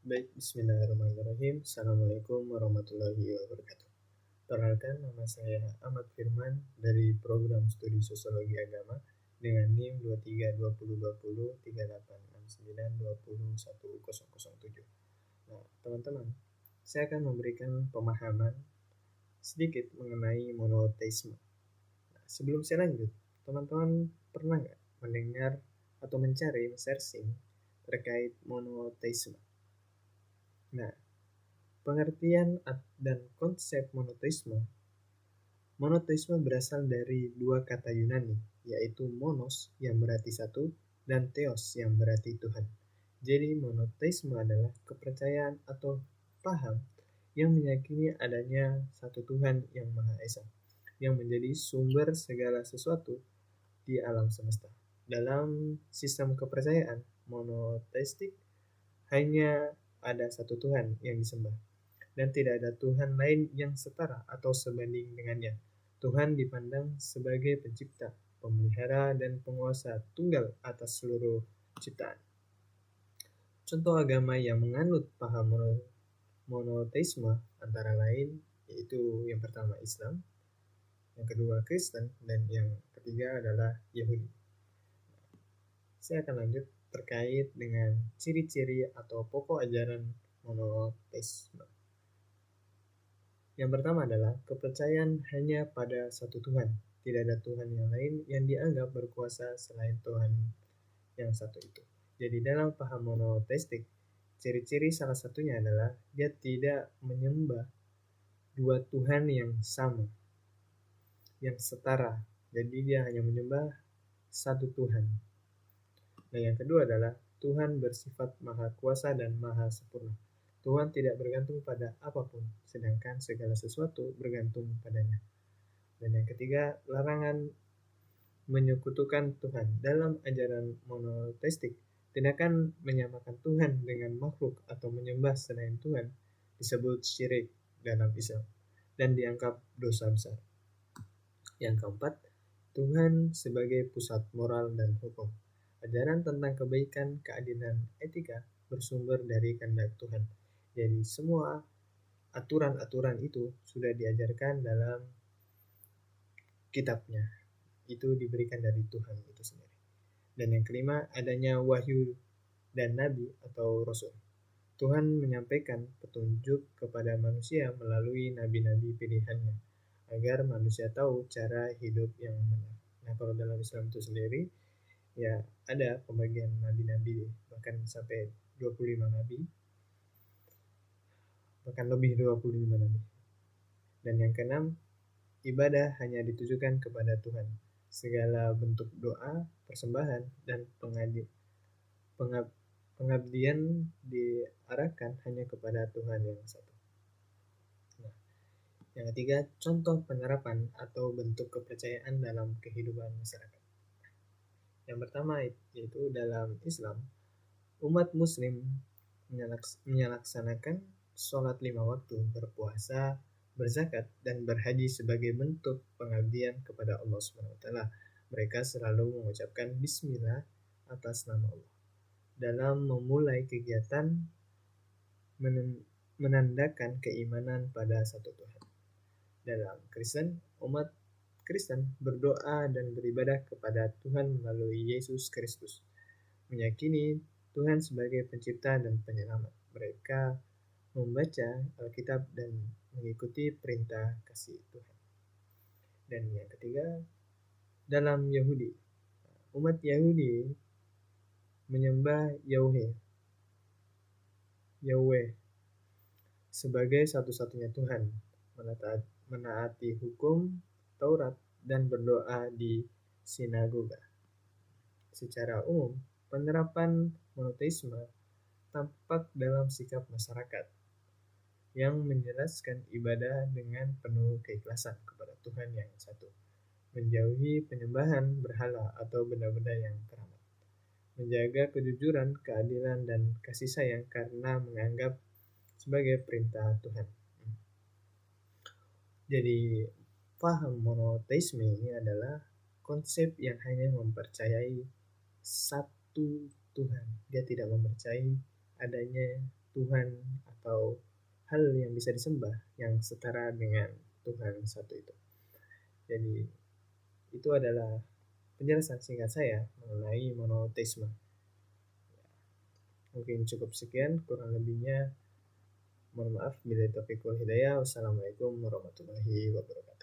Baik, bismillahirrahmanirrahim. Assalamualaikum warahmatullahi wabarakatuh. Perkenalkan, nama saya Ahmad Firman dari program studi Sosiologi Agama dengan NIM 2320203869201007. Nah, teman-teman, saya akan memberikan pemahaman sedikit mengenai monoteisme. Nah, sebelum saya lanjut, teman-teman pernah nggak mendengar atau mencari searching terkait monoteisme? Nah, pengertian dan konsep monoteisme. Monoteisme berasal dari dua kata Yunani, yaitu monos yang berarti satu dan theos yang berarti Tuhan. Jadi monoteisme adalah kepercayaan atau paham yang meyakini adanya satu Tuhan yang Maha Esa, yang menjadi sumber segala sesuatu di alam semesta. Dalam sistem kepercayaan monoteistik, hanya ada satu Tuhan yang disembah, dan tidak ada Tuhan lain yang setara atau sebanding dengannya. Tuhan dipandang sebagai pencipta, pemelihara, dan penguasa tunggal atas seluruh ciptaan. Contoh agama yang menganut paham monoteisme antara lain yaitu yang pertama Islam, yang kedua Kristen, dan yang ketiga adalah Yahudi. Saya akan lanjut terkait dengan ciri-ciri atau pokok ajaran monoteisme. Yang pertama adalah kepercayaan hanya pada satu Tuhan. Tidak ada Tuhan yang lain yang dianggap berkuasa selain Tuhan yang satu itu. Jadi dalam paham monoteistik, ciri-ciri salah satunya adalah dia tidak menyembah dua Tuhan yang sama, yang setara. Jadi dia hanya menyembah satu Tuhan. Nah, yang kedua adalah Tuhan bersifat maha kuasa dan maha sempurna. Tuhan tidak bergantung pada apapun, sedangkan segala sesuatu bergantung padanya. Dan yang ketiga, larangan menyekutukan Tuhan. Dalam ajaran monoteistik, tindakan menyamakan Tuhan dengan makhluk atau menyembah selain Tuhan disebut syirik dalam Islam dan dianggap dosa besar. Yang keempat, Tuhan sebagai pusat moral dan hukum. Ajaran tentang kebaikan, keadilan, etika bersumber dari kehendak Tuhan. Jadi semua aturan-aturan itu sudah diajarkan dalam kitabnya. Itu diberikan dari Tuhan itu sendiri. Dan yang kelima, adanya wahyu dan nabi atau rasul. Tuhan menyampaikan petunjuk kepada manusia melalui nabi-nabi pilihannya agar manusia tahu cara hidup yang benar. Nah, kalau dalam Islam itu sendiri, ya ada pembagian nabi-nabi, bahkan sampai 25 nabi, bahkan lebih 25 nabi. Dan yang keenam, ibadah hanya ditujukan kepada Tuhan. Segala bentuk doa, persembahan, dan pengabdian diarahkan hanya kepada Tuhan yang satu. Nah, yang ketiga, contoh penerapan atau bentuk kepercayaan dalam kehidupan masyarakat. Yang pertama yaitu dalam Islam, umat muslim menyelaksanakan sholat 5 waktu, berpuasa, berzakat, dan berhaji sebagai bentuk pengabdian kepada Allah SWT. Mereka selalu mengucapkan bismillah atas nama Allah dalam memulai kegiatan, menandakan keimanan pada satu Tuhan. Dalam Kristen, umat Kristen berdoa dan beribadah kepada Tuhan melalui Yesus Kristus, meyakini Tuhan sebagai pencipta dan penyelamat. Mereka membaca Alkitab dan mengikuti perintah kasih Tuhan. Dan yang ketiga, dalam Yahudi, umat Yahudi menyembah Yahweh sebagai satu-satunya Tuhan, menaati hukum Taurat, dan berdoa di sinagoga. Secara umum, penerapan monoteisme tampak dalam sikap masyarakat yang menjelaskan ibadah dengan penuh keikhlasan kepada Tuhan yang satu, menjauhi penyembahan berhala atau benda-benda yang keramat, menjaga kejujuran, keadilan, dan kasih sayang karena menganggap sebagai perintah Tuhan. Jadi paham monoteisme ini adalah konsep yang hanya mempercayai satu Tuhan. Dia tidak mempercayai adanya Tuhan atau hal yang bisa disembah yang setara dengan Tuhan satu itu. Jadi itu adalah penjelasan singkat saya mengenai monoteisme. Mungkin cukup sekian, kurang lebihnya mohon maaf. Bila taufiq wal hidayah. Wassalamualaikum warahmatullahi wabarakatuh.